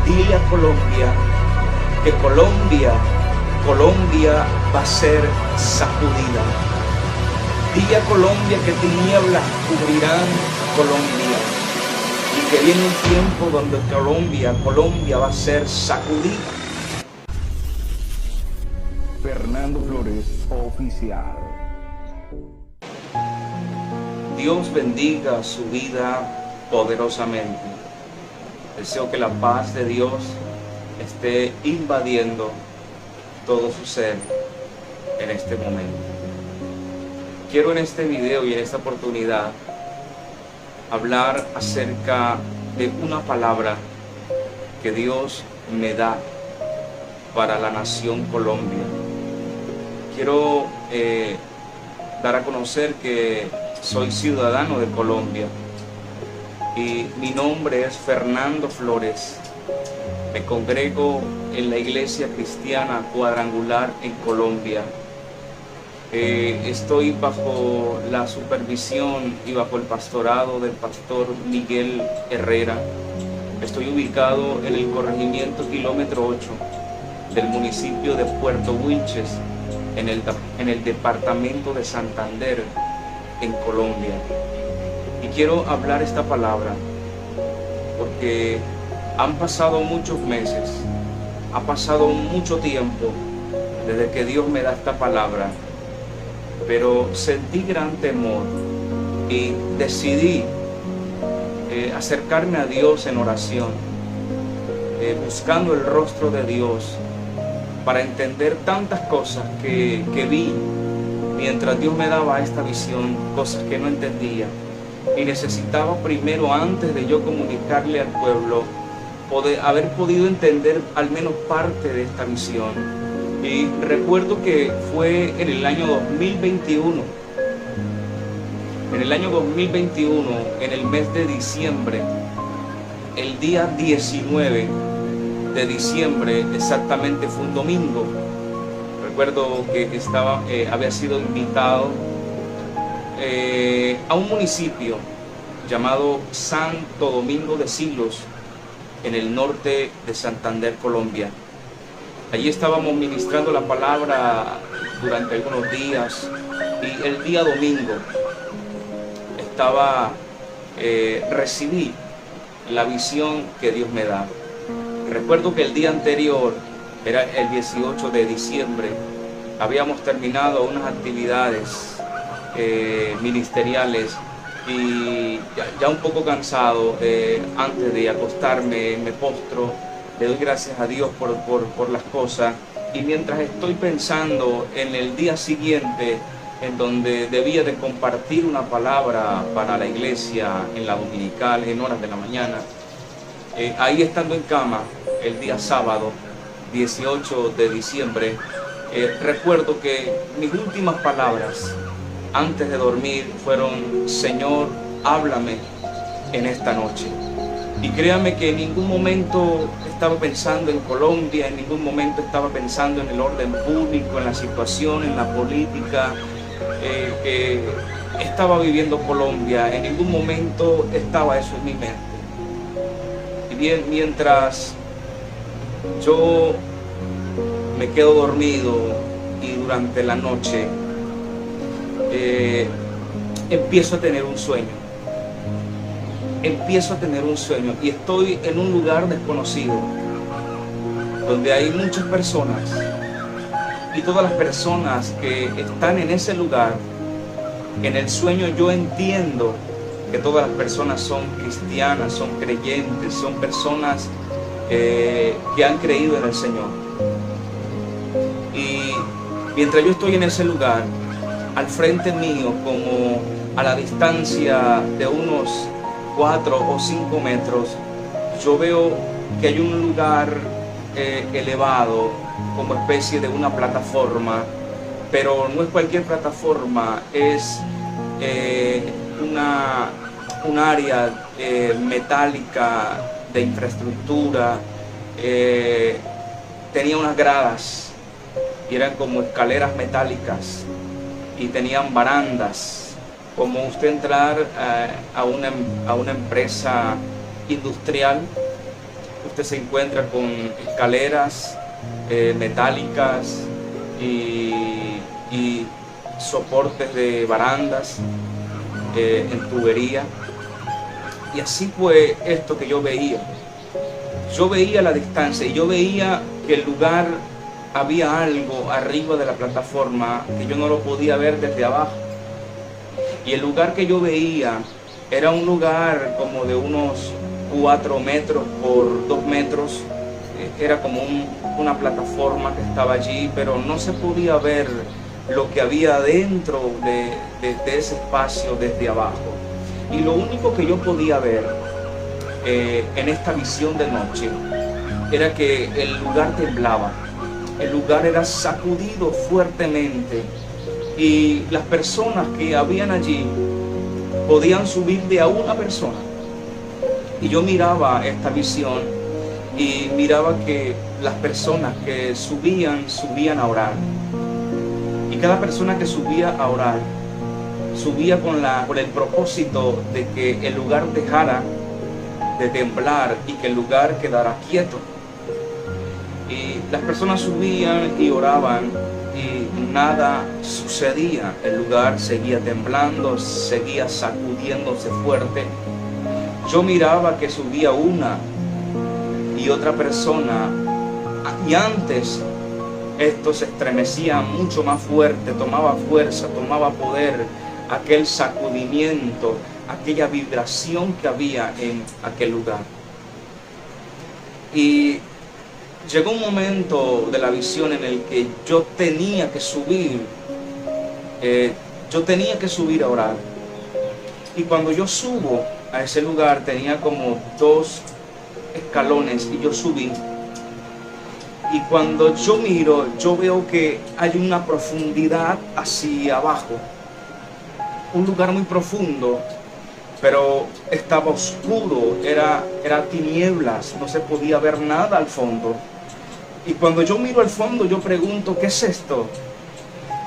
dile a Colombia que Colombia va a ser sacudida. Dile a Colombia que tinieblas cubrirán Colombia y que viene un tiempo donde Colombia va a ser sacudida. Fernando Flores Oficial. Dios bendiga su vida poderosamente. Deseo que la paz de Dios esté invadiendo todo su ser en este momento. Quiero en este video y en esta oportunidad hablar acerca de una palabra que Dios me da para la nación Colombia. Quiero dar a conocer que soy ciudadano de Colombia y mi nombre es Fernando Flores. Me congrego en la Iglesia Cristiana Cuadrangular en Colombia. Estoy bajo la supervisión y bajo el pastorado del pastor Miguel Herrera. Estoy ubicado en el corregimiento kilómetro 8 del municipio de Puerto Wilches, en el departamento de Santander, en Colombia. Y quiero hablar esta palabra porque han pasado muchos meses, ha pasado mucho tiempo desde que Dios me da esta palabra, pero sentí gran temor y decidí acercarme a Dios en oración, buscando el rostro de Dios para entender tantas cosas que vi mientras Dios me daba esta visión, cosas que no entendía. Y necesitaba primero, antes de yo comunicarle al pueblo, haber podido entender al menos parte de esta visión. Y recuerdo que fue en el año 2021. En el año 2021, en el mes de diciembre, el día 19 de diciembre, exactamente fue un domingo. Recuerdo que había sido invitado a un municipio llamado Santo Domingo de Silos, en el norte de Santander, Colombia. Allí estábamos ministrando la palabra durante algunos días y el día domingo recibí la visión que Dios me da. Recuerdo que el día anterior, era el 18 de diciembre, habíamos terminado unas actividades ministeriales y ya un poco cansado, antes de acostarme me postro, le doy gracias a Dios por las cosas, y mientras estoy pensando en el día siguiente en donde debía de compartir una palabra para la iglesia en la dominical en horas de la mañana, ahí estando en cama el día sábado 18 de diciembre, recuerdo que mis últimas palabras antes de dormir fueron: Señor, háblame en esta noche. Y créame que en ningún momento estaba pensando en Colombia, en ningún momento estaba pensando en el orden público, en la situación, en la política que estaba viviendo Colombia. En ningún momento estaba eso en mi mente. Y bien, mientras yo me quedo dormido y durante la noche empiezo a tener un sueño. Y estoy en un lugar desconocido donde hay muchas personas, y todas las personas que están en ese lugar, en el sueño yo entiendo que todas las personas son cristianas, son creyentes, son personas que han creído en el Señor. Y mientras yo estoy en ese lugar, al frente mío, como a la distancia de unos 4 o 5 metros, yo veo que hay un lugar elevado, como especie de una plataforma, pero no es cualquier plataforma, es un área metálica de infraestructura. Tenía unas gradas y eran como escaleras metálicas y tenían barandas, como usted entrar a una empresa industrial usted se encuentra con escaleras metálicas y soportes de barandas en tubería. Y así fue esto que yo veía. Yo veía la distancia y yo veía que el lugar, había algo arriba de la plataforma que yo no lo podía ver desde abajo. Y el lugar que yo veía era un lugar como de unos 4 metros por 2 metros. Era como una plataforma que estaba allí, pero no se podía ver lo que había dentro de ese espacio desde abajo. Y lo único que yo podía ver en esta visión de noche era que el lugar temblaba, el lugar era sacudido fuertemente y las personas que habían allí podían subir de a una persona. Y yo miraba esta visión y miraba que las personas que subían a orar. Y cada persona que subía a orar subía con el propósito de que el lugar dejara de temblar y que el lugar quedara quieto. Y las personas subían y oraban y nada sucedía. El lugar seguía temblando, seguía sacudiéndose fuerte. Yo miraba que subía una y otra persona, y antes esto se estremecía mucho más fuerte, tomaba fuerza, tomaba poder, aquel sacudimiento, aquella vibración que había en aquel lugar. Y llegó un momento de la visión en el que yo tenía que subir, a orar. Y cuando yo subo a ese lugar, tenía como 2 escalones y yo subí. Y cuando yo miro, yo veo que hay una profundidad hacia abajo. Un lugar muy profundo, pero estaba oscuro, era tinieblas, no se podía ver nada al fondo. Y cuando yo miro al fondo, yo pregunto, ¿qué es esto?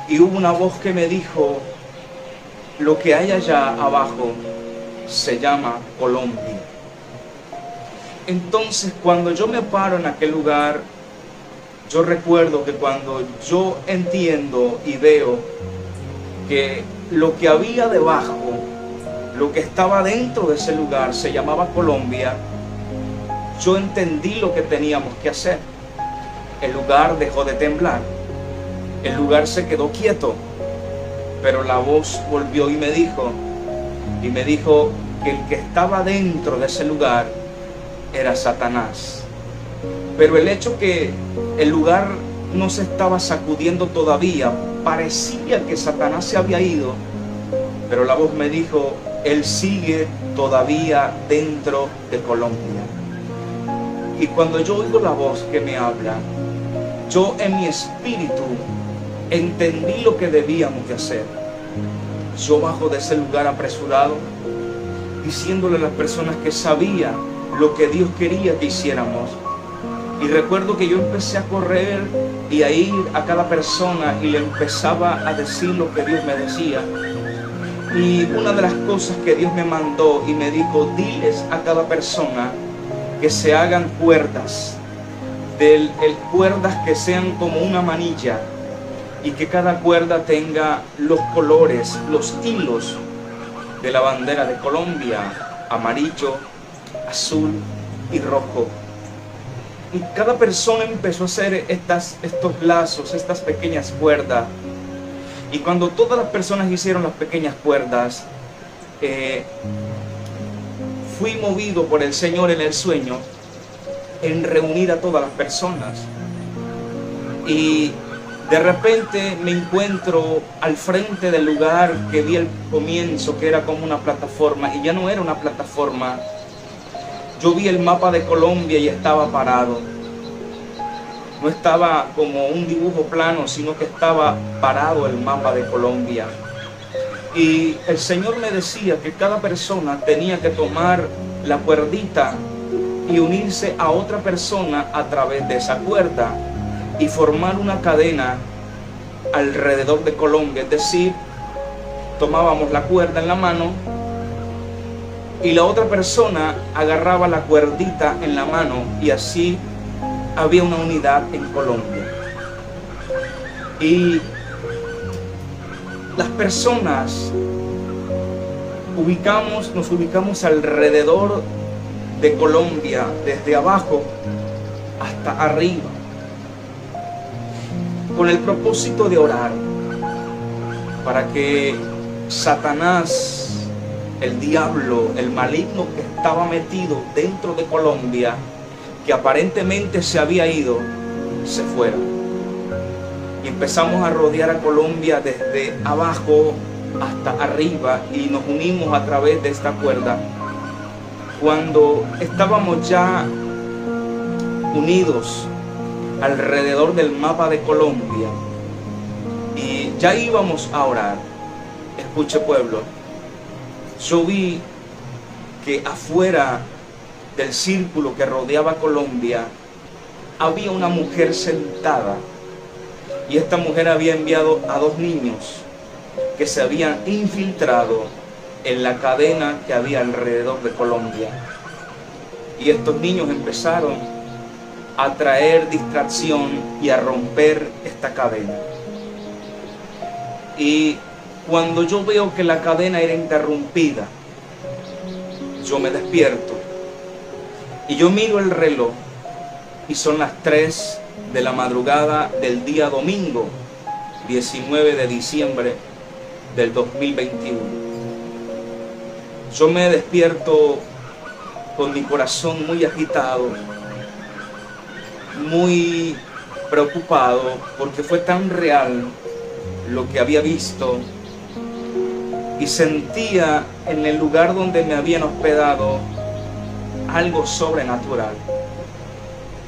Y hubo una voz que me dijo, lo que hay allá abajo se llama Colombia. Entonces, cuando yo me paro en aquel lugar, yo recuerdo que cuando yo entiendo y veo que lo que había debajo, lo que estaba dentro de ese lugar se llamaba Colombia, yo entendí lo que teníamos que hacer. El lugar dejó de temblar, el lugar se quedó quieto, pero la voz volvió y me dijo que el que estaba dentro de ese lugar era Satanás. Pero el hecho que el lugar no se estaba sacudiendo todavía, parecía que Satanás se había ido, pero la voz me dijo, él sigue todavía dentro de Colombia. Y cuando yo oigo la voz que me habla, yo en mi espíritu entendí lo que debíamos de hacer. Yo bajo de ese lugar apresurado, diciéndole a las personas que sabía lo que Dios quería que hiciéramos. Y recuerdo que yo empecé a correr y a ir a cada persona y le empezaba a decir lo que Dios me decía. Y una de las cosas que Dios me mandó y me dijo, diles a cada persona que se hagan cuerdas, cuerdas que sean como una manilla y que cada cuerda tenga los colores, los hilos de la bandera de Colombia, amarillo, azul y rojo. Y cada persona empezó a hacer estos lazos, estas pequeñas cuerdas. Y cuando todas las personas hicieron las pequeñas cuerdas, fui movido por el Señor en el sueño en reunir a todas las personas. Y de repente me encuentro al frente del lugar que vi al comienzo, que era como una plataforma, y ya no era una plataforma. Yo vi el mapa de Colombia y estaba parado. No estaba como un dibujo plano, sino que estaba parado el mapa de Colombia. Y el Señor me decía que cada persona tenía que tomar la cuerdita y unirse a otra persona a través de esa cuerda y formar una cadena alrededor de Colombia. Es decir, tomábamos la cuerda en la mano, y la otra persona agarraba la cuerdita en la mano, y así había una unidad en Colombia. Y las personas nos ubicamos alrededor de Colombia, desde abajo hasta arriba, con el propósito de orar para que Satanás, el diablo, el maligno que estaba metido dentro de Colombia, que aparentemente se había ido, se fuera. Y empezamos a rodear a Colombia desde abajo hasta arriba, y nos unimos a través de esta cuerda. Cuando estábamos ya unidos alrededor del mapa de Colombia y ya íbamos a orar, escuche pueblo, yo vi que afuera del círculo que rodeaba Colombia había una mujer sentada, y esta mujer había enviado a 2 niños que se habían infiltrado en la cadena que había alrededor de Colombia. Y estos niños empezaron a traer distracción y a romper esta cadena. Y cuando yo veo que la cadena era interrumpida, yo me despierto y yo miro el reloj, y son las 3 de la madrugada del día domingo 19 de diciembre del 2021. Yo me despierto con mi corazón muy agitado, muy preocupado, porque fue tan real lo que había visto, y sentía en el lugar donde me habían hospedado algo sobrenatural.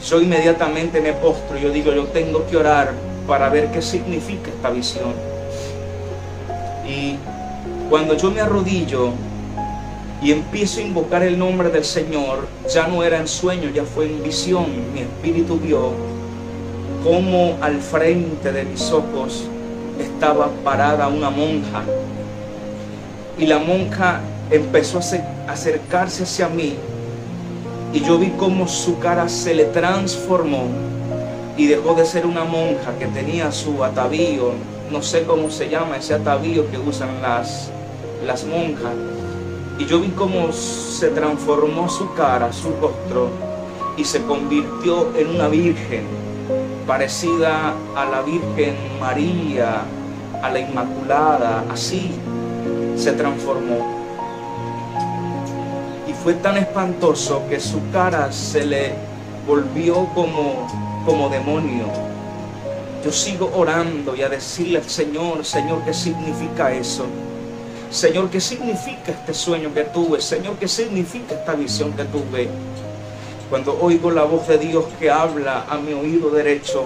Yo inmediatamente me postro y yo digo, yo tengo que orar para ver qué significa esta visión. Y cuando yo me arrodillo y empiezo a invocar el nombre del Señor, ya no era en sueño, ya fue en visión. Mi espíritu vio cómo al frente de mis ojos estaba parada una monja, y la monja empezó a acercarse hacia mí, y yo vi cómo su cara se le transformó y dejó de ser una monja que tenía su atavío, no sé cómo se llama ese atavío que usan las monjas, y yo vi cómo se transformó su cara, su rostro, y se convirtió en una virgen parecida a la Virgen María, a la Inmaculada. Así se transformó. Y fue tan espantoso que su cara se le volvió como demonio. Yo sigo orando y a decirle al Señor, Señor, ¿qué significa eso? Señor, ¿qué significa este sueño que tuve? Señor, ¿qué significa esta visión que tuve? Cuando oigo la voz de Dios que habla a mi oído derecho,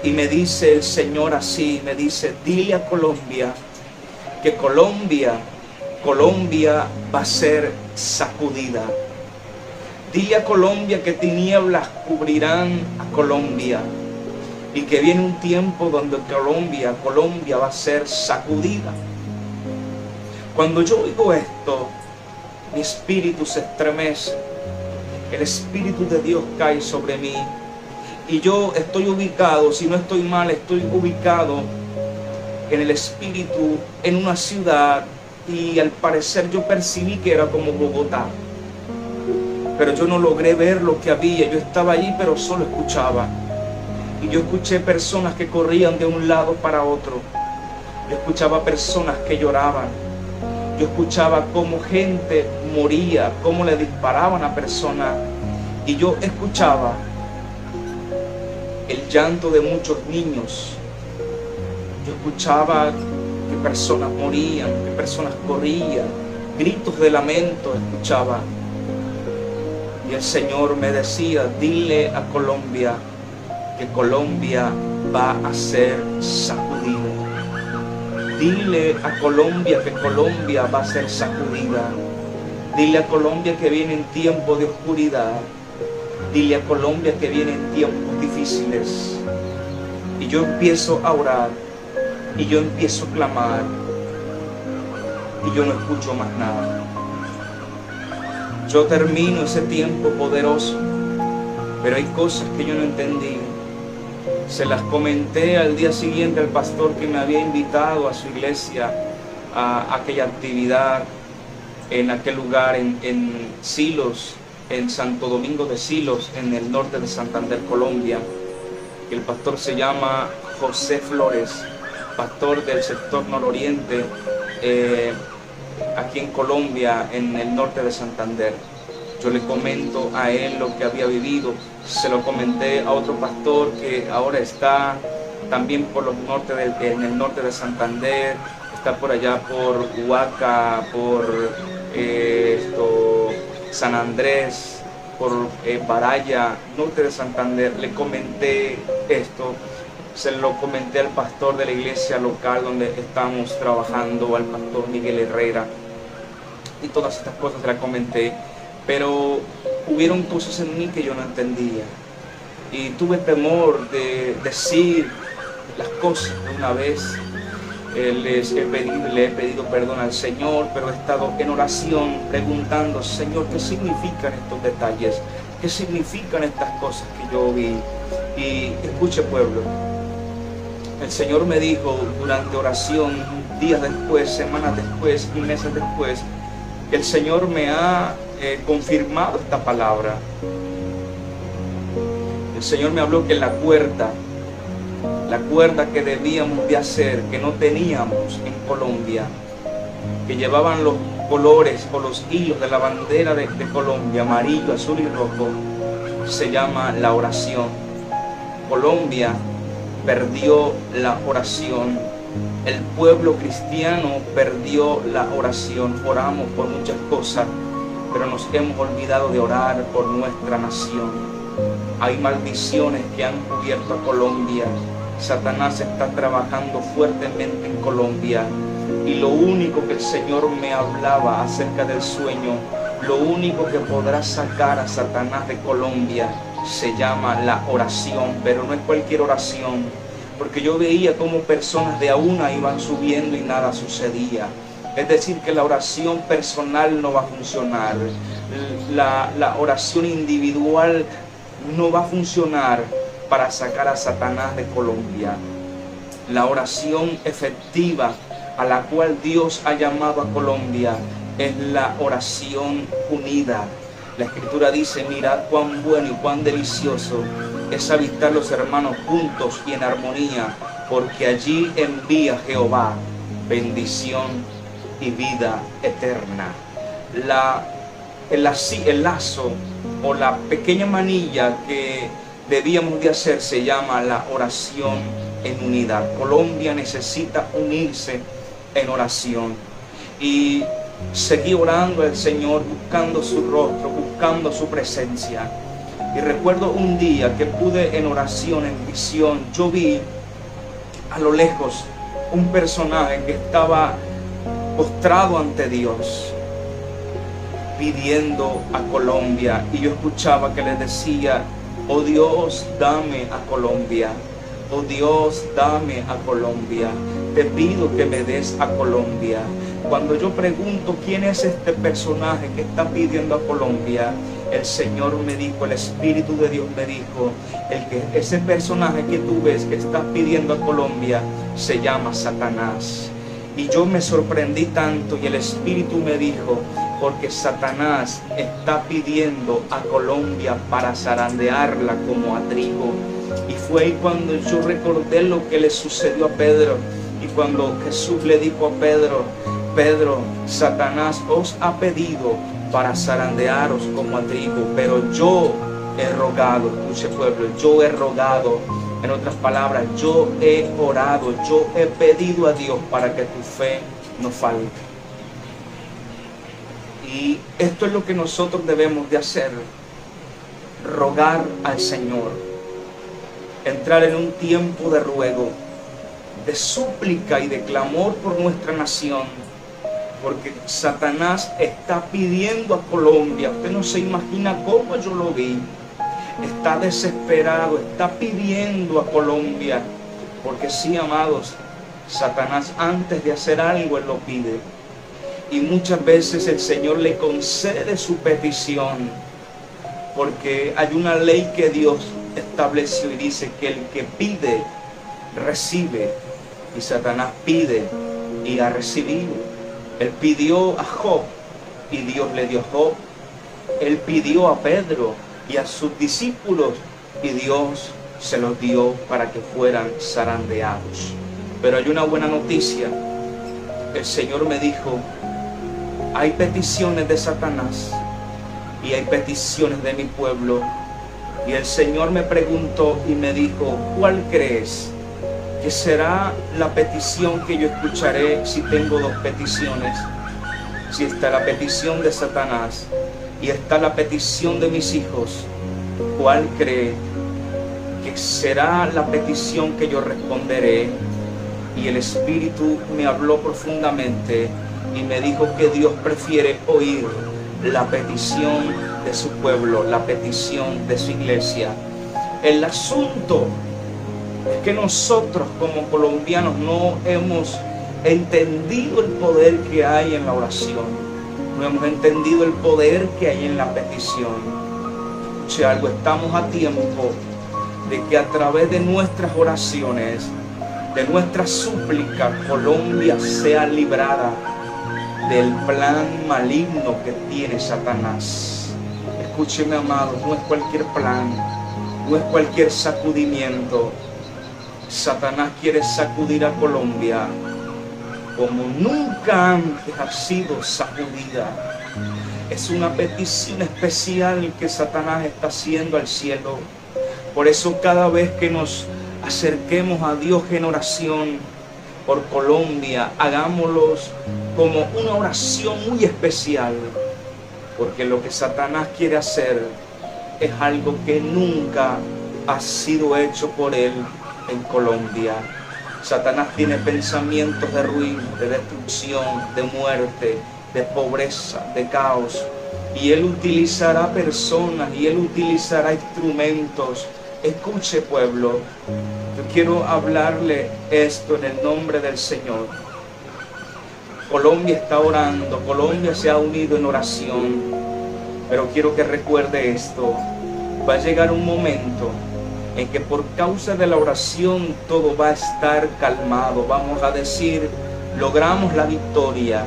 y me dice el Señor así, me dice, dile a Colombia que Colombia va a ser sacudida. Dile a Colombia que tinieblas cubrirán a Colombia, y que viene un tiempo donde Colombia va a ser sacudida. Cuando yo oigo esto, mi espíritu se estremece, el Espíritu de Dios cae sobre mí, y yo estoy ubicado, si no estoy mal, estoy ubicado en el espíritu, en una ciudad, y al parecer yo percibí que era como Bogotá, pero yo no logré ver lo que había. Yo estaba allí, pero solo escuchaba, y yo escuché personas que corrían de un lado para otro, yo escuchaba personas que lloraban, yo escuchaba cómo gente moría, cómo le disparaban a personas, y yo escuchaba el llanto de muchos niños. Yo escuchaba que personas morían, que personas corrían, gritos de lamento escuchaba. Y el Señor me decía, dile a Colombia que Colombia va a ser sacudida. Dile a Colombia que Colombia va a ser sacudida. Dile a Colombia que viene en tiempo de oscuridad. Dile a Colombia que viene en tiempos difíciles. Y yo empiezo a orar, y yo empiezo a clamar, y yo no escucho más nada. yo termino ese tiempo poderoso, pero hay cosas que yo no entendí. Se las comenté al día siguiente al pastor que me había invitado a su iglesia a aquella actividad en aquel lugar en Silos, en Santo Domingo de Silos, en el norte de Santander, Colombia. El pastor se llama José Flores, pastor del sector nororiente, aquí en Colombia, en el norte de Santander. Yo le comento a él lo que había vivido. Se lo comenté a otro pastor que ahora está también por los en el norte de Santander, está por allá por Huaca, por San Andrés, por Baraya, norte de Santander. Le comenté esto, se lo comenté al pastor de la iglesia local donde estamos trabajando, al pastor Miguel Herrera, y todas estas cosas se las comenté, pero hubieron cosas en mí que yo no entendía y tuve temor de decir las cosas de una vez. Le he pedido perdón al Señor, pero he estado en oración preguntando: Señor, ¿qué significan estos detalles? ¿Qué significan estas cosas que yo vi? Y escuche, pueblo, el Señor me dijo durante oración, días después, semanas después y meses después, que el Señor me ha confirmado esta palabra. El Señor me habló que la cuerda que debíamos de hacer, que no teníamos en Colombia, que llevaban los colores o los hilos de la bandera de Colombia, amarillo, azul y rojo, se llama la oración. Colombia perdió la oración. El pueblo cristiano perdió la oración. Oramos por muchas cosas, pero nos hemos olvidado de orar por nuestra nación. Hay maldiciones que han cubierto a Colombia. Satanás está trabajando fuertemente en Colombia, y lo único que el Señor me hablaba acerca del sueño, lo único que podrá sacar a Satanás de Colombia se llama la oración, pero no es cualquier oración, porque yo veía cómo personas de a una iban subiendo y nada sucedía. Es decir, que la oración personal no va a funcionar, la oración individual no va a funcionar para sacar a Satanás de Colombia. La oración efectiva a la cual Dios ha llamado a Colombia es la oración unida. La Escritura dice: mirad cuán bueno y cuán delicioso es habitar los hermanos juntos y en armonía, porque allí envía Jehová bendición y vida eterna. El lazo o la pequeña manilla que debíamos de hacer se llama la oración en unidad. Colombia necesita unirse en oración y seguir orando al Señor, buscando su rostro, buscando su presencia. Y recuerdo un día que pude en oración, en visión, yo vi a lo lejos un personaje que estaba postrado ante Dios, pidiendo a Colombia, y yo escuchaba que le decía: oh Dios, dame a Colombia. Oh Dios, dame a Colombia. Te pido que me des a Colombia. Cuando yo pregunto quién es este personaje que está pidiendo a Colombia, el Señor me dijo, el Espíritu de Dios me dijo, ese personaje que tú ves que está pidiendo a Colombia se llama Satanás. Y yo me sorprendí tanto, y el Espíritu me dijo: porque Satanás está pidiendo a Colombia para zarandearla como a trigo. Y fue ahí cuando yo recordé lo que le sucedió a Pedro, y cuando Jesús le dijo a Pedro: Pedro, Satanás os ha pedido para zarandearos como a trigo, pero yo he rogado, escuche pueblo, yo he rogado. En otras palabras, yo he orado, yo he pedido a Dios para que tu fe no falte. Y esto es lo que nosotros debemos de hacer: rogar al Señor, entrar en un tiempo de ruego, de súplica y de clamor por nuestra nación, porque Satanás está pidiendo a Colombia. Usted no se imagina cómo yo lo vi. Está desesperado, está pidiendo a Colombia, porque sí, amados, Satanás antes de hacer algo, él lo pide. y muchas veces el Señor le concede su petición, porque hay una ley que Dios estableció y dice que el que pide, recibe. Y Satanás pide y ha recibido. Él pidió a Job y Dios le dio a Job. Él pidió a Pedro y a sus discípulos y Dios se los dio para que fueran zarandeados. Pero hay una buena noticia. El Señor me dijo, hay peticiones de Satanás y hay peticiones de mi pueblo. Y el Señor me preguntó y me dijo, ¿cuál crees que será la petición que yo escucharé si tengo dos peticiones? Si está la petición de Satanás y está la petición de mis hijos, ¿cuál cree que será la petición que yo responderé? Y el Espíritu me habló profundamente y me dijo que Dios prefiere oír la petición de su pueblo, la petición de su iglesia. El asunto es que nosotros como colombianos no hemos entendido el poder que hay en la oración, no hemos entendido el poder que hay en la petición. Escuche algo, estamos a tiempo de que a través de nuestras oraciones, de nuestra súplica, Colombia sea librada del plan maligno que tiene Satanás. Escúcheme, amados, no es cualquier plan, no es cualquier sacudimiento. Satanás quiere sacudir a Colombia como nunca antes ha sido sacudida. Es una petición especial que Satanás está haciendo al cielo. Por eso cada vez que nos acerquemos a Dios en oración por Colombia, hagámoslos como una oración muy especial, porque lo que Satanás quiere hacer es algo que nunca ha sido hecho por él en Colombia. Satanás tiene pensamientos de ruina, de destrucción, de muerte, de pobreza, de caos, y él utilizará personas y él utilizará instrumentos. Escuche, pueblo, yo quiero hablarle esto en el nombre del Señor. Colombia está orando, Colombia se ha unido en oración, pero quiero que recuerde esto. Va a llegar un momento en que por causa de la oración todo va a estar calmado. Vamos a decir, logramos la victoria,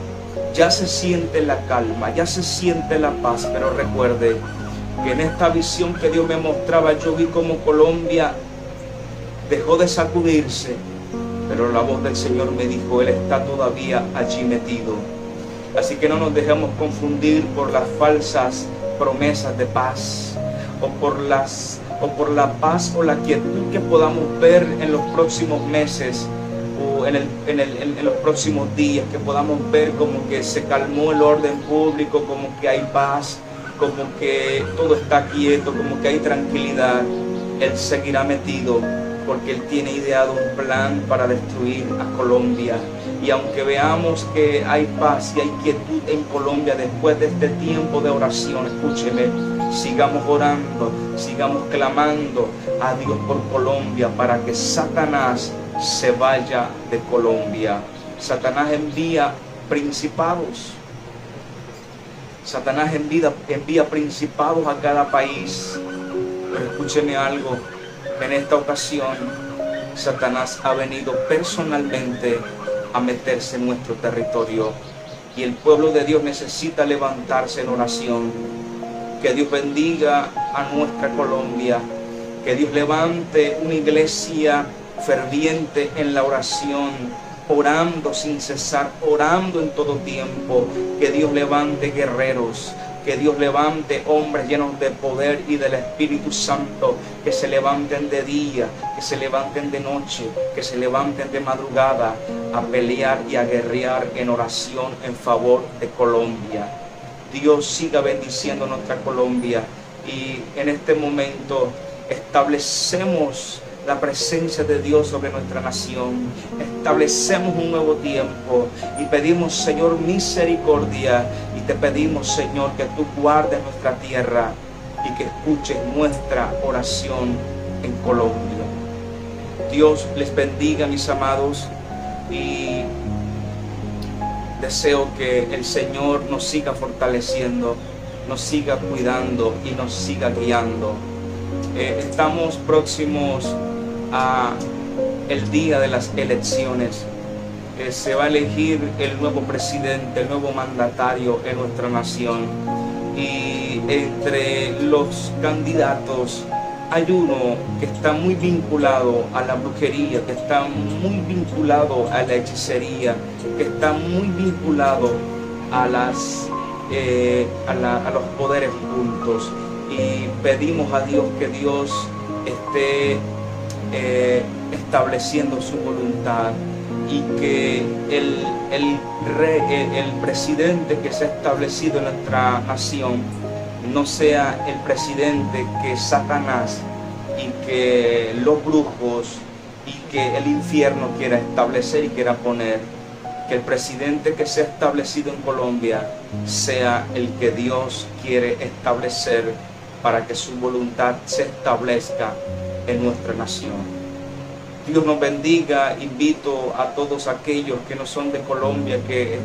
ya se siente la calma, ya se siente la paz, pero recuerde que en esta visión que Dios me mostraba, yo vi como Colombia dejó de sacudirse, pero la voz del Señor me dijo, Él está todavía allí metido. Así que no nos dejemos confundir por las falsas promesas de paz, o por la paz o la quietud que podamos ver en los próximos meses, o en los próximos días, que podamos ver como que se calmó el orden público, como que hay paz, como que todo está quieto, como que hay tranquilidad. Él seguirá metido, porque Él tiene ideado un plan para destruir a Colombia. Y aunque veamos que hay paz y hay quietud en Colombia después de este tiempo de oración, escúcheme, sigamos orando, sigamos clamando a Dios por Colombia para que Satanás se vaya de Colombia. Satanás envía principados. Satanás envía principados a cada país. Pero escúcheme algo, en esta ocasión Satanás ha venido personalmente a meterse en nuestro territorio, y el pueblo de Dios necesita levantarse en oración. Que Dios bendiga a nuestra Colombia, que Dios levante una iglesia ferviente en la oración, orando sin cesar, orando en todo tiempo. Que Dios levante guerreros, que Dios levante hombres llenos de poder y del Espíritu Santo, que se levanten de día, que se levanten de noche, que se levanten de madrugada a pelear y a guerrear en oración en favor de Colombia. Dios siga bendiciendo nuestra Colombia, y en este momento establecemos la presencia de Dios sobre nuestra nación, establecemos un nuevo tiempo y pedimos, Señor, misericordia, y te pedimos, Señor, que tú guardes nuestra tierra y que escuches nuestra oración en Colombia. Dios les bendiga, mis amados, y Deseo que el Señor nos siga fortaleciendo, nos siga cuidando y nos siga guiando. Estamos próximos a el día de las elecciones. Se va a elegir el nuevo presidente, el nuevo mandatario en nuestra nación. Y entre los candidatos hay uno que está muy vinculado a la brujería, que está muy vinculado a la hechicería, que está muy vinculado a los poderes ocultos. Y pedimos a Dios que Dios esté estableciendo su voluntad, y que el presidente que se ha establecido en nuestra nación no sea el presidente que Satanás y que los brujos y que el infierno quiera establecer y quiera poner. Que el presidente que se ha establecido en Colombia sea el que Dios quiere establecer para que su voluntad se establezca en nuestra nación. Dios nos bendiga. Invito a todos aquellos que no son de Colombia que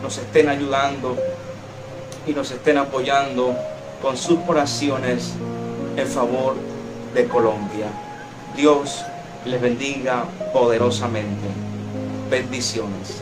nos estén ayudando y nos estén apoyando con sus oraciones en favor de Colombia. Dios les bendiga poderosamente. Bendiciones.